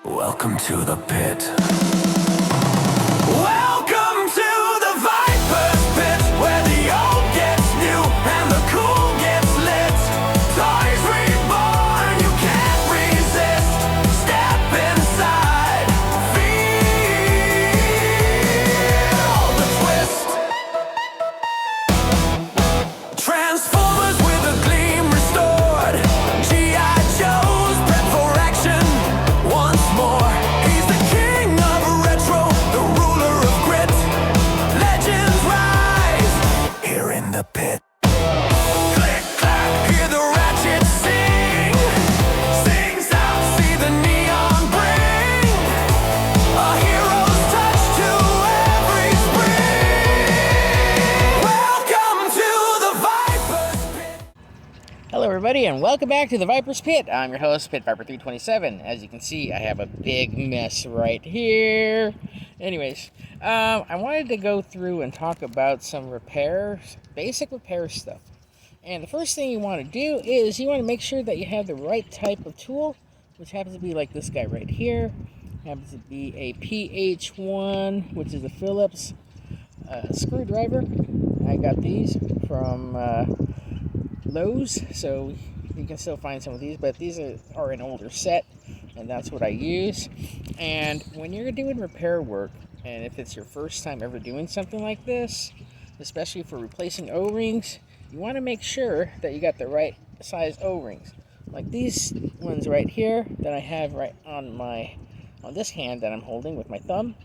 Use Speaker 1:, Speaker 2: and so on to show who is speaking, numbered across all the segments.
Speaker 1: Welcome to the pit. Welcome to the Viper's Pit, where the old gets new and the cool gets lit. Toys reborn, you can't resist. Step inside, feel the twist. Transformers with a gleam restored. G.I. Joe's prep for action once more. He's the king of retro, the ruler of grit. Legends rise here in the pit. Click, clack, hear the ratchet sing. Sing sound, see the neon bring a hero's touch to every spring. Welcome to the Viper's Pit.
Speaker 2: Hello everybody and welcome back to the Viper's Pit. I'm your host, Pit Viper 327. As you can see, I have a big mess right here. Anyways, I wanted to go through and talk about some repairs, basic repair stuff. And the first thing you want to do is you want to make sure that you have the right type of tool, which happens to be like this guy right here. Happens to be a PH1, which is a Phillips screwdriver. I got these from Lowe's, so you can still find some of these, but these are an older set, and that's what I use. And when you're doing repair work, and if it's your first time ever doing something like this, especially for replacing O-rings, you want to make sure that you got the right size O-rings. Like these ones right here that I have right on this hand that I'm holding with my thumb.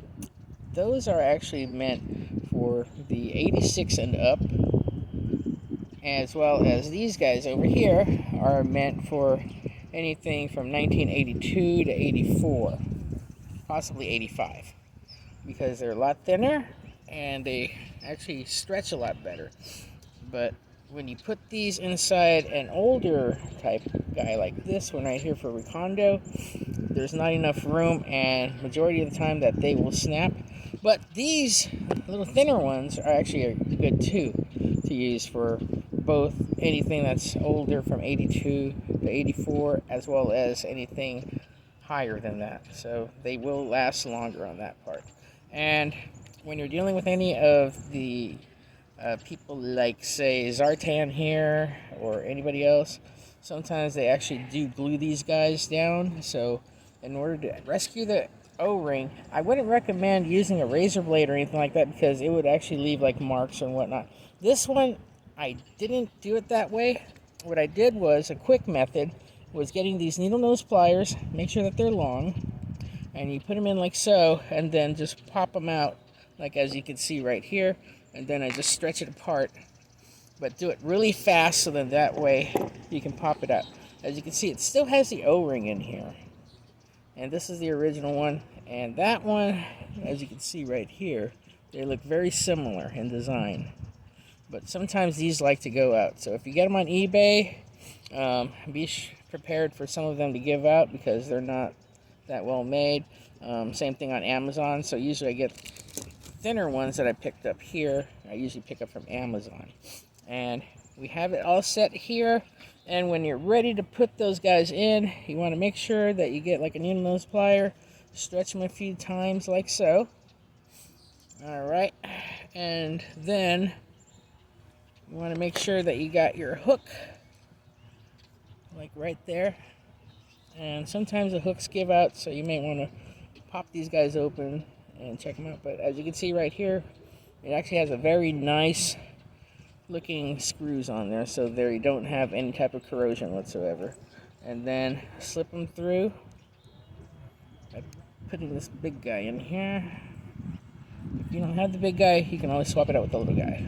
Speaker 2: Those are actually meant for the 86 and up, as well as these guys over here are meant for anything from 1982 to 84, possibly 85, because they're a lot thinner and they actually stretch a lot better. But when you put these inside an older type guy like this one right here for Recondo, there's not enough room, and majority of the time that they will snap. But these little thinner ones are actually good too to use for both anything that's older from 82 to 84, as well as anything higher than that. So they will last longer on that part. And when you're dealing with any of the people like, say, Zartan here or anybody else, sometimes they actually do glue these guys down. So in order to rescue the O-ring, I wouldn't recommend using a razor blade or anything like that, because it would actually leave like marks and whatnot. This one, I didn't do it that way. What I did was, a quick method was getting these needle nose pliers, make sure that they're long, and you put them in like so, and then just pop them out, like as you can see right here, and then I just stretch it apart, but do it really fast so that way you can pop it out. As you can see, it still has the O-ring in here, and this is the original one, and that one, as you can see right here, they look very similar in design. But sometimes these like to go out. So if you get them on eBay, be prepared for some of them to give out, because they're not that well made. Same thing on Amazon. So usually I get thinner ones that I picked up here. I usually pick up from Amazon. And we have it all set here. And when you're ready to put those guys in, you want to make sure that you get like a needle nose plier, stretch them a few times like so. Alright. And then you want to make sure that you got your hook, like right there. And sometimes the hooks give out, so you may want to pop these guys open and check them out. But as you can see right here, it actually has a very nice looking screws on there, so there you don't have any type of corrosion whatsoever. And then slip them through by putting this big guy in here. If you don't have the big guy, you can always swap it out with the little guy.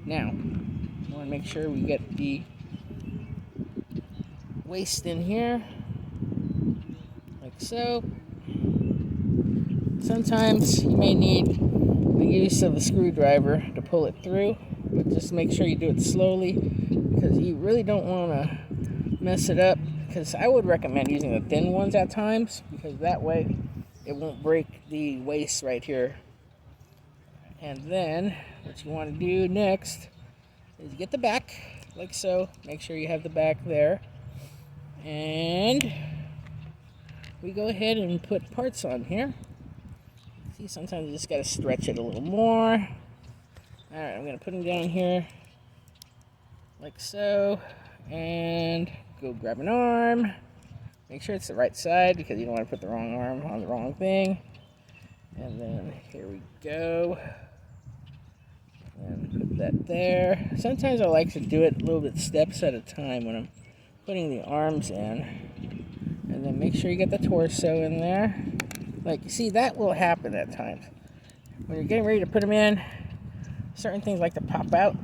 Speaker 2: Now, we want to make sure we get the waste in here, like so. Sometimes you may need the use of a screwdriver to pull it through, but just make sure you do it slowly, because you really don't want to mess it up. Because I would recommend using the thin ones at times, because that way it won't break the waste right here. And then what you want to do next is get the back, like so. Make sure you have the back there. And we go ahead and put parts on here. See, sometimes you just gotta stretch it a little more. Alright, I'm gonna put them down here like so, and go grab an arm. Make sure it's the right side because you don't want to put the wrong arm on the wrong thing. And then here we go. And put that there. Sometimes I like to do it a little bit steps at a time when I'm putting the arms in. And then make sure you get the torso in there. Like, you see, that will happen at times. When you're getting ready to put them in, certain things like to pop out.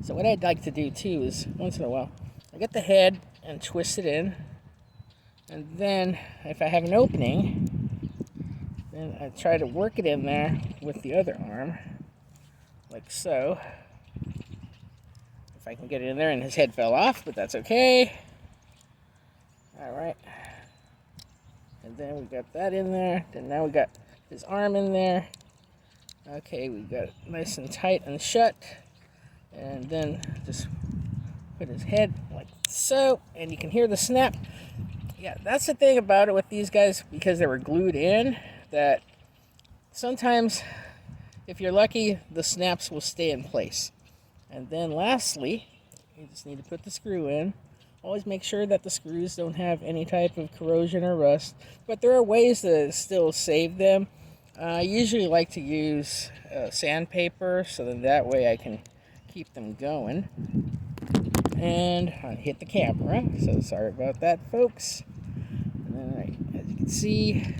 Speaker 2: So what I'd like to do too is, once in a while, I get the head and twist it in. And then, if I have an opening, then I try to work it in there with the other arm. Like so. If I can get it in there, and his head fell off, but that's okay. Alright. And then we got that in there. Then now we got his arm in there. Okay, we got it nice and tight and shut. And then just put his head like so, and you can hear the snap. Yeah, that's the thing about it with these guys, because they were glued in, that sometimes, if you're lucky, the snaps will stay in place. And then lastly, you just need to put the screw in. Always make sure that the screws don't have any type of corrosion or rust, but there are ways to still save them. I usually like to use sandpaper, so that way I can keep them going. And I hit the camera, so sorry about that, folks. And then, as you can see,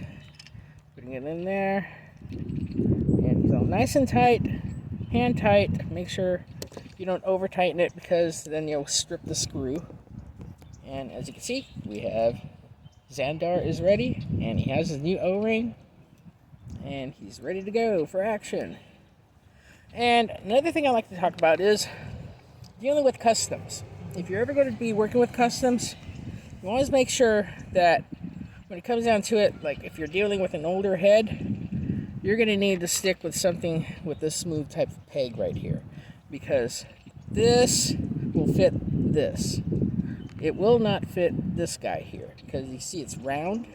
Speaker 2: putting it in there, and so nice and tight, hand tight. Make sure you don't over tighten it, because then you'll strip the screw. And as you can see, we have Xandar is ready, and he has his new O-ring, and he's ready to go for action. And another thing I like to talk about is dealing with customs. If you're ever going to be working with customs, you always make sure that when it comes down to it, like if you're dealing with an older head, you're going to need to stick with something with this smooth type of peg right here, because this will fit this. It will not fit this guy here, because you see it's round.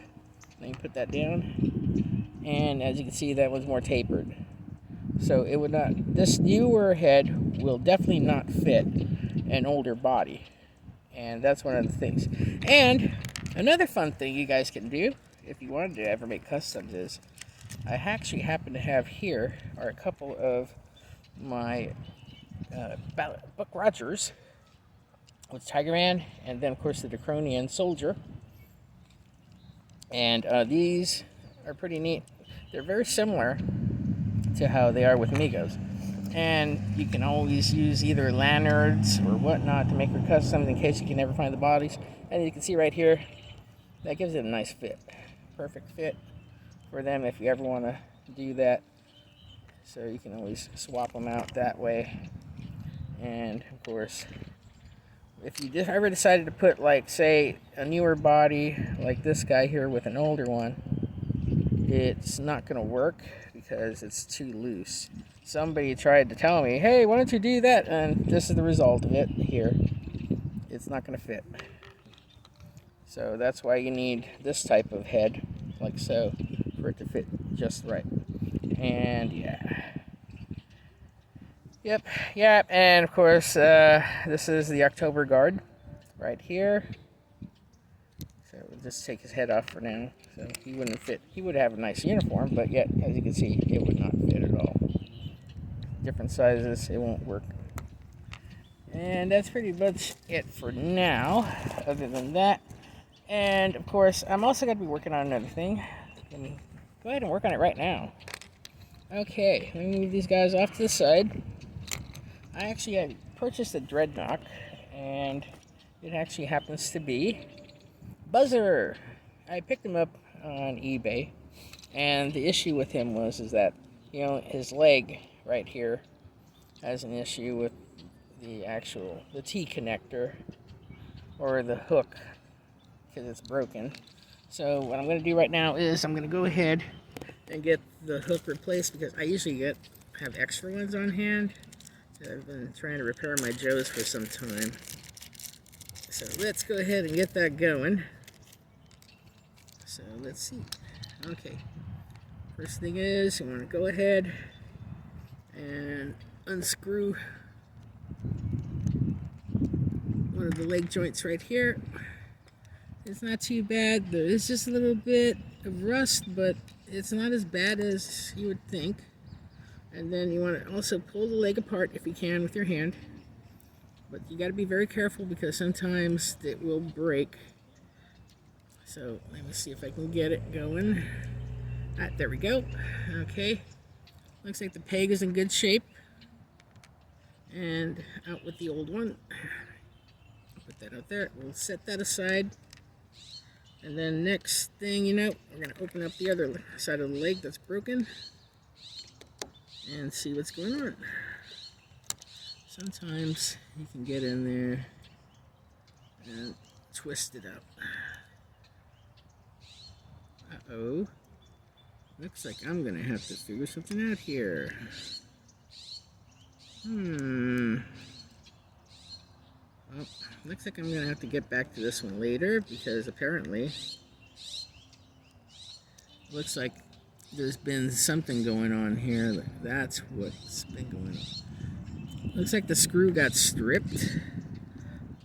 Speaker 2: Let me put that down. And as you can see, that one's more tapered. So it would not, this newer head will definitely not fit an older body. And that's one of the things. And another fun thing you guys can do, if you wanted to ever make customs, is I actually happen to have here are a couple of my Buck Rogers with Tiger Man, and then of course the Draconian Soldier. And these are pretty neat. They're very similar to how they are with Migos. And you can always use either lanyards or whatnot to make your customs in case you can never find the bodies. And you can see right here, that gives it a nice fit. Perfect fit for them if you ever want to do that. So you can always swap them out that way. And of course, if you ever decided to put, like, say, a newer body like this guy here with an older one, it's not going to work because it's too loose. Somebody tried to tell me, hey, why don't you do that? And this is the result of it here. It's not going to fit. So that's why you need this type of head, like so, for it to fit just right. And yeah. Yep, and of course, this is the October Guard right here. So we'll just take his head off for now. So he wouldn't fit. He would have a nice uniform, but yet, as you can see, it would not fit at all. Different sizes, it won't work. And that's pretty much it for now, other than that. And of course, I'm also going to be working on another thing. Let me go ahead and work on it right now. Okay, let me move these guys off to the side. I actually had purchased a Dreadnought, and it actually happens to be Buzzer. I picked him up on eBay, and the issue with him was that, you know, his leg right here has an issue with the T connector, or the hook, because it's broken. So what I'm going to do right now is I'm going to go ahead and get the hook replaced, because I usually have extra ones on hand. I've been trying to repair my Joes for some time. So let's go ahead and get that going. So let's see. Okay. First thing is, you want to go ahead and unscrew one of the leg joints right here. It's not too bad. There is just a little bit of rust, but it's not as bad as you would think. And then you want to also pull the leg apart if you can with your hand. But you got to be very careful because sometimes it will break. So let me see if I can get it going. Ah, there we go. Okay. Looks like the peg is in good shape. And out with the old one. Put that out there. We'll set that aside. And then next thing you know, we're going to open up the other side of the leg that's broken. And see what's going on. Sometimes you can get in there and twist it out. Uh-oh. Looks like I'm gonna have to figure something out here. Well, looks like I'm gonna have to get back to this one later because apparently looks like there's been something going on here. That's what's been going on. Looks like the screw got stripped,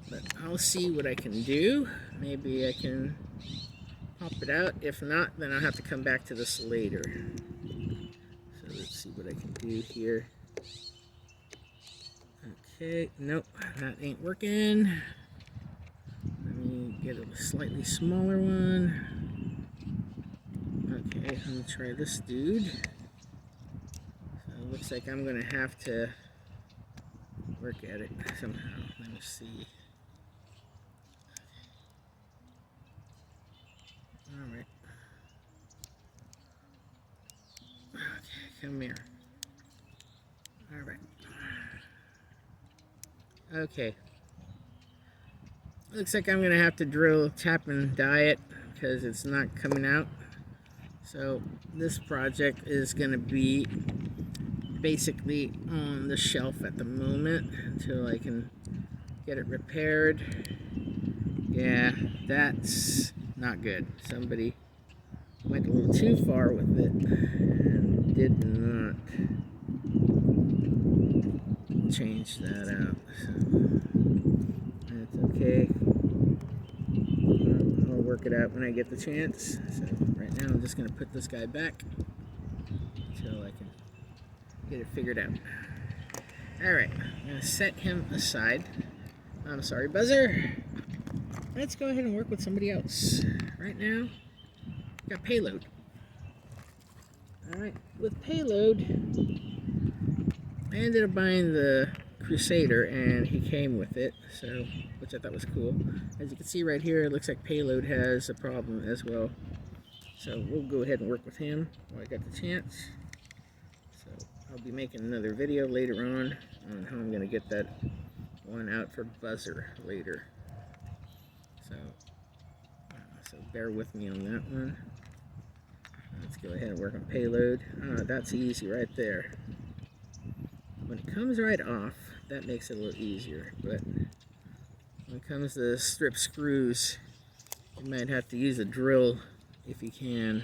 Speaker 2: but I'll see what I can do. Maybe I can pop it out. If not, then I'll have to come back to this later. So let's see what I can do here. Okay, nope, that ain't working. Let me get a slightly smaller one. Okay, I'm gonna try this dude. So it looks like I'm gonna have to work at it somehow. Let me see. Alright. Okay, come here. Alright. Okay. Looks like I'm gonna have to drill, tap and die it because it's not coming out. So this project is gonna be basically on the shelf at the moment until I can get it repaired. Yeah, that's not good. Somebody went a little too far with it and did not change that out. So that's okay. I'll work it out when I get the chance. So right now I'm just going to put this guy back until I can get it figured out. Alright, I'm going to set him aside. I'm sorry, Buzzer. Let's go ahead and work with somebody else. Right now, got Payload. Alright, with Payload, I ended up buying the Crusader and he came with it, so which I thought was cool. As you can see right here, it looks like Payload has a problem as well. So we'll go ahead and work with him while I got the chance. So I'll be making another video later on how I'm going to get that one out for Buzzer later. So bear with me on that one. Let's go ahead and work on Payload. That's easy right there. When it comes right off, that makes it a little easier. But when it comes to strip screws, you might have to use a drill if you can,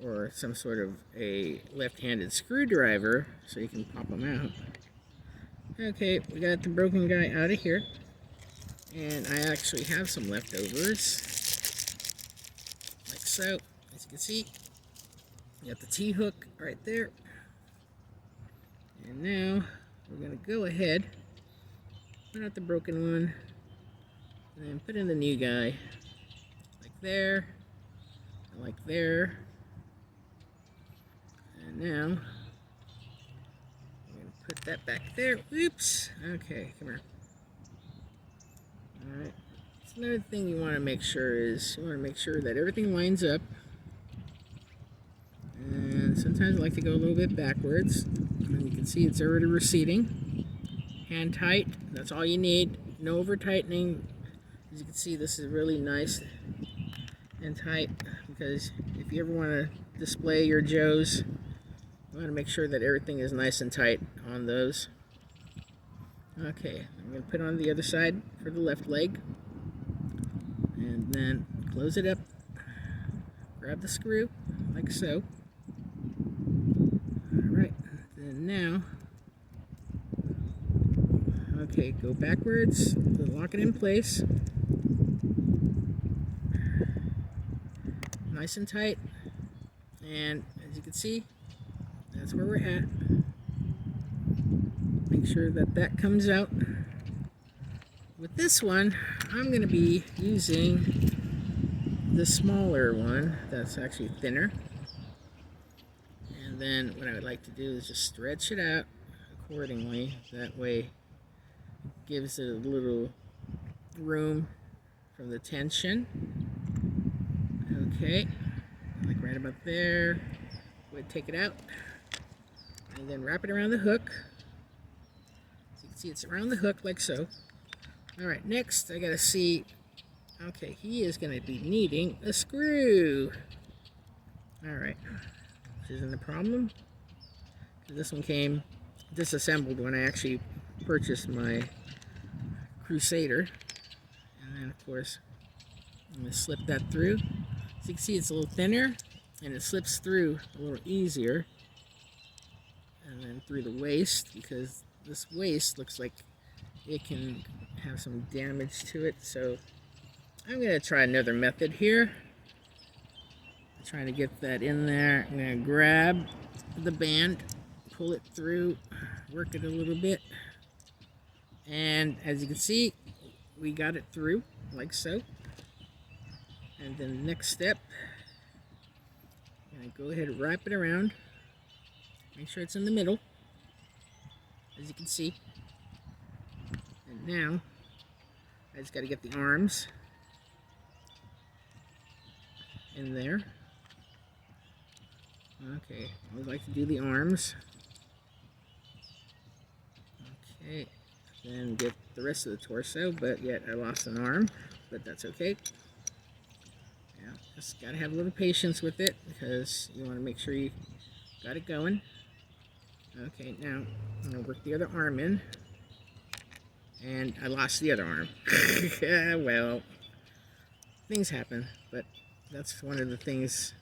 Speaker 2: or some sort of a left-handed screwdriver so you can pop them out. Okay, we got the broken guy out of here. And I actually have some leftovers, like so. As you can see, you got the T-hook right there. And now we're going to go ahead, put out the broken one, and then put in the new guy, like there, and like there. And now, I'm going to put that back there. Oops. Okay, come here. Alright, so another thing you want to make sure is, you want to make sure that everything lines up. And sometimes I like to go a little bit backwards. And you can see it's already receding. Hand tight, that's all you need. No over tightening. As you can see, this is really nice and tight, because if you ever want to display your Joes, you want to make sure that everything is nice and tight on those. Okay, I'm going to put on the other side for the left leg, and then close it up, grab the screw like so. Alright, then now, okay, go backwards, lock it in place. Nice and tight. And as you can see, that's where we're at. Make sure that that comes out. With this one, I'm going to be using the smaller one that's actually thinner. And then what I would like to do is just stretch it out accordingly. That way it gives it a little room from the tension. Okay, like right about there. We'll take it out and then wrap it around the hook. So you can see it's around the hook like so. Alright, next I gotta see, okay, he is gonna be needing a screw. Alright, which isn't a problem. This one came disassembled when I actually purchased my Crusader. And then of course, I'm gonna slip that through. So you can see it's a little thinner and it slips through a little easier. And then through the waist, because this waist looks like it can have some damage to it. So I'm going to try another method here. I'm trying to get that in there. I'm going to grab the band, pull it through, work it a little bit. And as you can see, we got it through like so. And then the next step, I'm going to go ahead and wrap it around. Make sure it's in the middle, as you can see. And now, I just got to get the arms in there. Okay, I would like to do the arms. Okay, then get the rest of the torso, but yet I lost an arm, but that's okay. Yeah, just got to have a little patience with it because you want to make sure you got it going. Okay, now I'm going to work the other arm in. And I lost the other arm. Yeah, well, things happen, but that's one of the things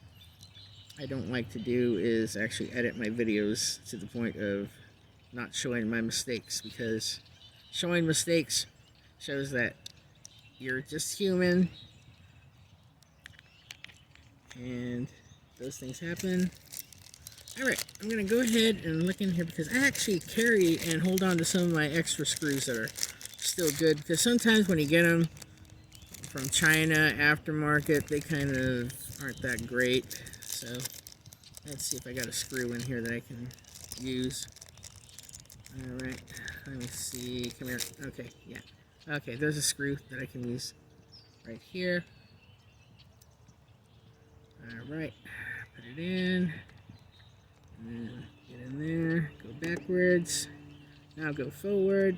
Speaker 2: I don't like to do is actually edit my videos to the point of not showing my mistakes, because showing mistakes shows that you're just human and those things happen. Alright, I'm going to go ahead and look in here because I actually carry and hold on to some of my extra screws that are still good, because sometimes when you get them from China aftermarket, they kind of aren't that great. So let's see if I got a screw in here that I can use. Alright, let me see. Come here. Okay, yeah. Okay, there's a screw that I can use right here. Alright, put it in. And get in there, go backwards, now go forward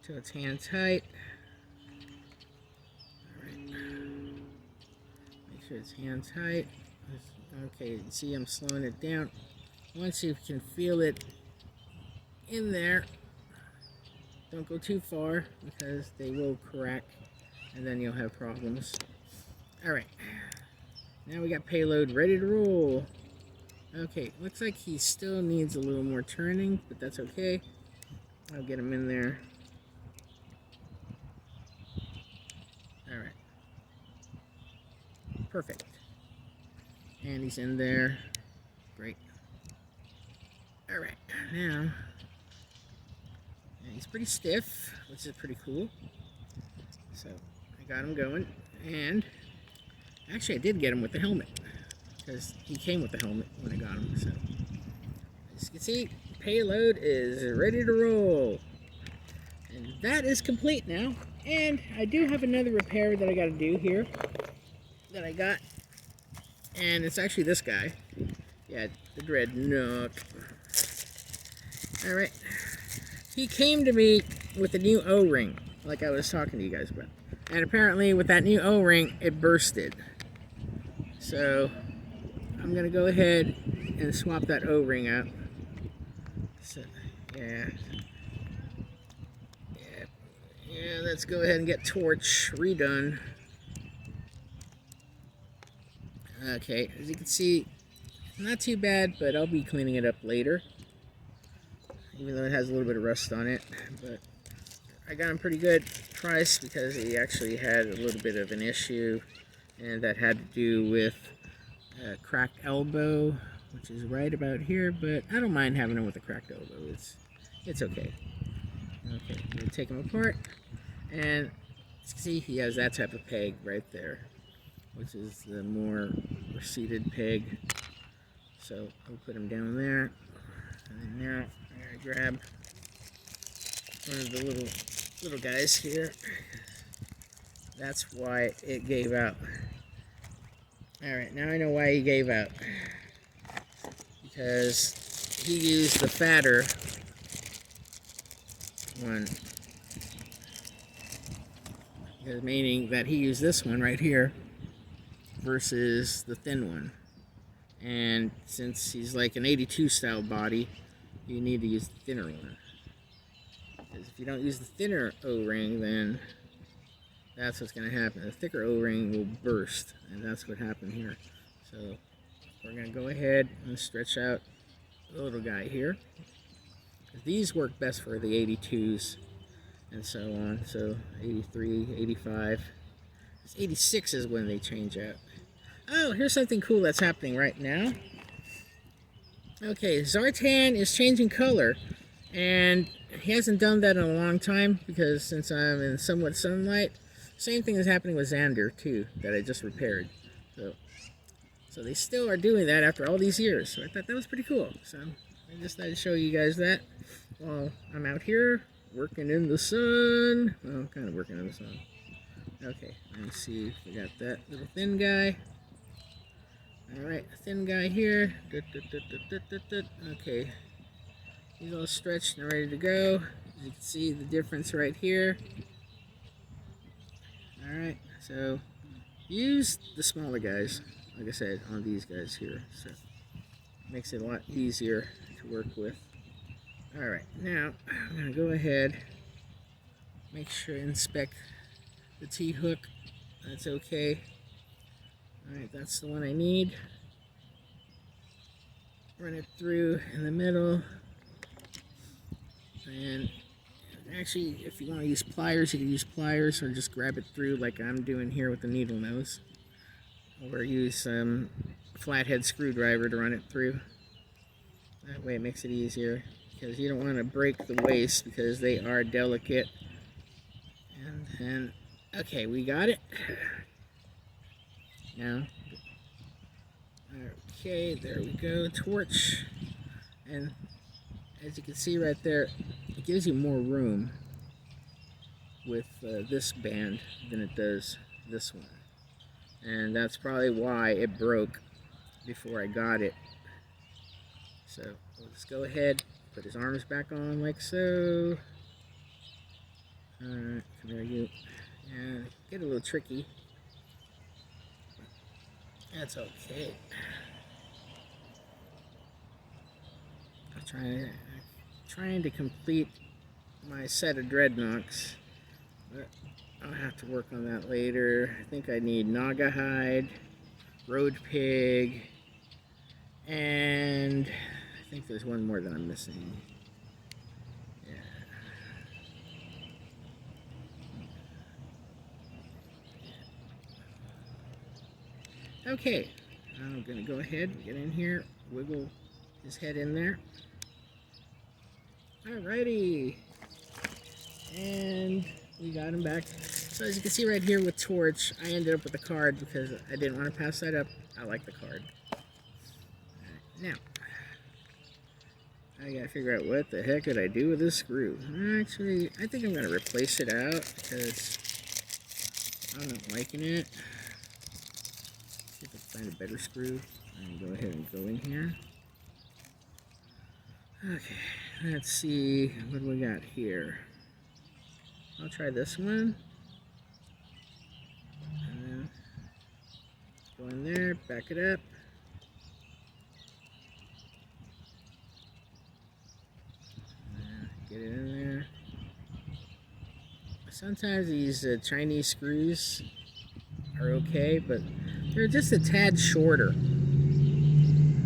Speaker 2: till it's hand tight. Alright, make sure it's hand tight. Okay, you see I'm slowing it down. Once you can feel it in there, don't go too far because they will crack and then you'll have problems. Alright, now we got payload ready to roll. Okay, looks like he still needs a little more turning, but that's okay. I'll get him in there. Alright. Perfect. And he's in there. Great. Alright, now, he's pretty stiff, which is pretty cool. So, I got him going, and actually I did get him with the helmet, because he came with the helmet when I got him. So, as you can see, payload is ready to roll. And that is complete now. And I do have another repair that I got to do here, that I got. And it's actually this guy. Yeah, the Dreadnought. Alright. He came to me with a new O-ring, like I was talking to you guys about. And apparently with that new O-ring, it bursted. So, I'm going to go ahead and swap that O-ring out. So, yeah. Yeah, let's go ahead and get Torch redone. Okay, as you can see, not too bad, but I'll be cleaning it up later. Even though it has a little bit of rust on it, but I got him pretty good price because he actually had a little bit of an issue, and that had to do with a cracked elbow, which is right about here, but I don't mind having him with a cracked elbow. It's okay. Okay, I'm gonna take him apart, and see, he has that type of peg right there, which is the more receded peg. So we'll put him down there, and then now I'm gonna grab one of the little guys here. That's why it gave out. Alright, now I know why he gave out. Because he used the fatter one. Meaning that he used this one right here versus the thin one. And since he's like an 82 style body, you need to use the thinner one. Because if you don't use the thinner O-ring, then that's what's going to happen. The thicker O-ring will burst, and that's what happened here. So we're going to go ahead and stretch out the little guy here. These work best for the 82s and so on. So 83, 85. 86 is when they change out. Oh, here's something cool that's happening right now. Okay, Zartan is changing color, and he hasn't done that in a long time because since I'm in somewhat sunlight. Same thing is happening with Xander too, that I just repaired. So they still are doing that after all these years. So I thought that was pretty cool. So I just thought to show you guys that while I'm out here working in the sun. Well, kind of working in the sun. Okay, let me see if we got that little thin guy. Alright, thin guy here. Okay, he's all stretched and ready to go. As you can see the difference right here. Alright, so use the smaller guys, like I said, on these guys here. So it makes it a lot easier to work with. Alright, now I'm going to go ahead, make sure inspect the T-hook. That's okay. Alright, that's the one I need. Run it through in the middle. And actually, if you want to use pliers, you can use pliers or just grab it through like I'm doing here with the needle nose. Or use some flathead screwdriver to run it through. That way it makes it easier. Because you don't want to break the waist because they are delicate. And okay, we got it. Now, okay, there we go, torch. And as you can see right there, it gives you more room with this band than it does this one. And that's probably why it broke before I got it. So we'll just go ahead, put his arms back on like so. Alright, come here you. And get a little tricky. That's okay. I'm trying to complete my set of dreadnoughts, but I'll have to work on that later. I think I need Naga hide, road pig, and I think there's one more that I'm missing. Okay, I'm going to go ahead and get in here, wiggle his head in there. Alrighty, and we got him back. So as you can see right here with torch, I ended up with a card because I didn't want to pass that up. I like the card. Now, I gotta figure out what the heck did I do with this screw. Actually, I think I'm going to replace it out because I'm not liking it. See if I can find a better screw. I'm going to go ahead and go in here. Okay, let's see what we got here. I'll try this one. And then go in there, back it up. And get it in there. Sometimes these Chinese screws are okay, but they're just a tad shorter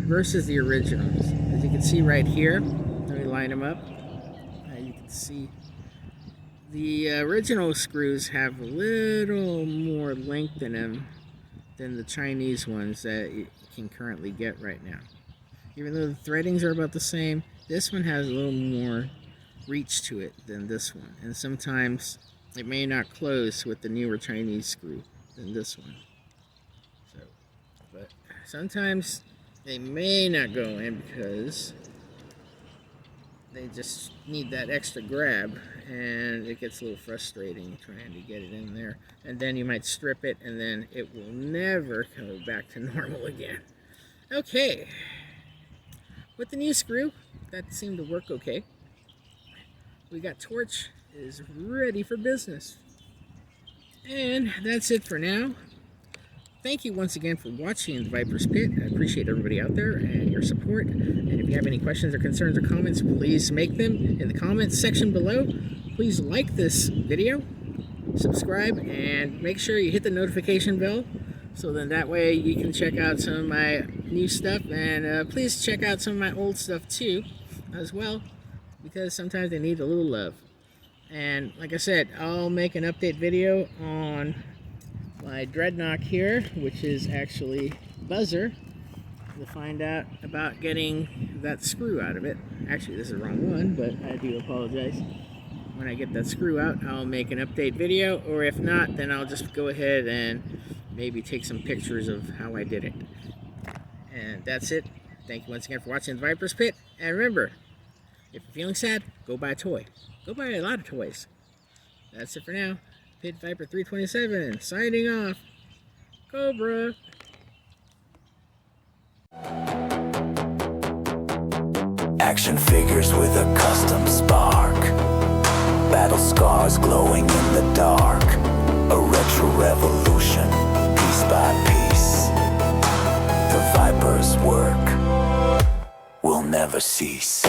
Speaker 2: versus the originals. As you can see right here, let me line them up. You can see the original screws have a little more length in them than the Chinese ones that you can currently get right now. Even though the threadings are about the same, this one has a little more reach to it than this one. And sometimes it may not close with the newer Chinese screw than this one. So, but sometimes they may not go in because they just need that extra grab, and it gets a little frustrating trying to get it in there. And then you might strip it, and then it will never go back to normal again. Okay, with the new screw, that seemed to work okay. We got Torch is ready for business. And that's it for now. Thank you once again for watching the Viper's Pit. I appreciate everybody out there and your support. And if you have any questions or concerns or comments, please make them in the comments section below. Please like this video, subscribe, and make sure you hit the notification bell so then that way you can check out some of my new stuff. And please check out some of my old stuff too as well, because sometimes they need a little love. And like I said, I'll make an update video on my Dreadnought here, which is actually Buzzer, to find out about getting that screw out of it. Actually, this is the wrong one, but I do apologize. When I get that screw out, I'll make an update video, or if not, then I'll just go ahead and maybe take some pictures of how I did it. And that's it. Thank you once again for watching the Viper's Pit. And remember, if you're feeling sad, go buy a toy. Go buy a lot of toys. That's it for now. Pit Viper 327 signing off. Cobra.
Speaker 1: Action figures with a custom spark. Battle scars glowing in the dark. A retro revolution, piece by piece. The Viper's work will never cease.